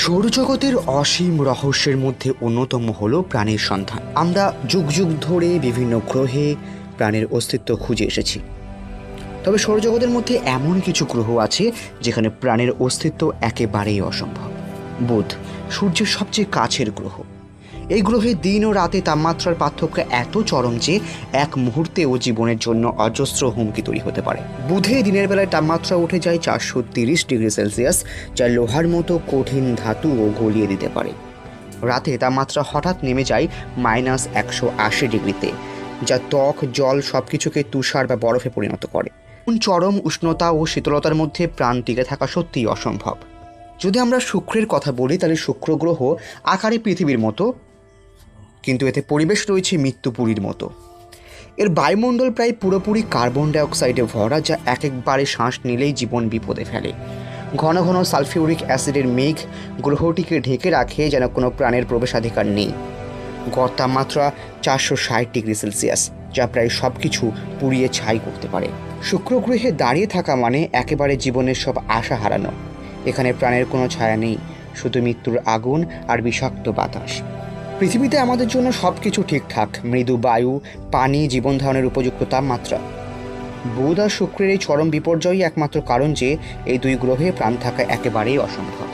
সৌরজগতের অসীম রহস্যের মধ্যে অন্যতম হলো প্রাণের সন্ধান। আমরা যুগ যুগ ধরে বিভিন্ন গ্রহে প্রাণের অস্তিত্ব খুঁজে এসেছি। তবে সৌরজগতের মধ্যে এমন কিছু গ্রহ আছে যেখানে প্রাণের অস্তিত্ব একেবারেই অসম্ভব। বুধ সূর্যের সবচেয়ে কাছের গ্রহ। এই গ্রহে দিন ও রাতে তাপমাত্রার পার্থক্য এত চরম যে এক মুহূর্তেও জীবনের জন্য অজস্র হুমকি তৈরি হতে পারে। বুধে দিনের বেলায় তাপমাত্রা উঠে যায় 430 ডিগ্রি সেলসিয়াস, যা লোহার মতো কঠিন ধাতুও গলিয়ে দিতে পারে। রাতে তাপমাত্রা হঠাৎ নেমে যায় -180 ডিগ্রিতে, যা ত্বক, জল সবকিছুকে তুষার বা বরফে পরিণত করে। চরম উষ্ণতা ও শীতলতার মধ্যে প্রাণ টিকে থাকা সত্যিই অসম্ভব। যদি আমরা শুক্রের কথা বলি, তাহলে শুক্র গ্রহ আকারে পৃথিবীর মতো, কিন্তু এতে পরিবেশ রয়েছে মৃত্যুপুরীর মতো। এর বায়ুমণ্ডল প্রায় পুরোপুরি কার্বন ডাইঅক্সাইডে ভরা, যা একবারে শ্বাস নিলেই জীবন বিপদে ফেলে। ঘন ঘন সালফিউরিক অ্যাসিডের মেঘ গ্রহটিকে ঢেকে রাখে, যেন কোনো প্রাণের প্রবেশাধিকার নেই। গড় তাপমাত্রা 460 ডিগ্রি সেলসিয়াস, যা প্রায় সব কিছু পুড়িয়ে ছাই করতে পারে। শুক্র গ্রহে দাঁড়িয়ে থাকা মানে একেবারে জীবনের সব আশা হারানো। এখানে প্রাণের কোনো ছায়া নেই, শুধু মৃত্যুর আগুন আর বিষাক্ত বাতাস। পৃথিবীতে আমাদের জন্য সব কিছু ঠিকঠাক, মৃদু বায়ু, পানি, জীবন ধারণের উপযুক্ত তাপমাত্রা। বুধ আর শুক্রের এই চরম বিপর্যয়ই একমাত্র কারণ যে এই দুই গ্রহে প্রাণ থাকা একেবারেই অসম্ভব।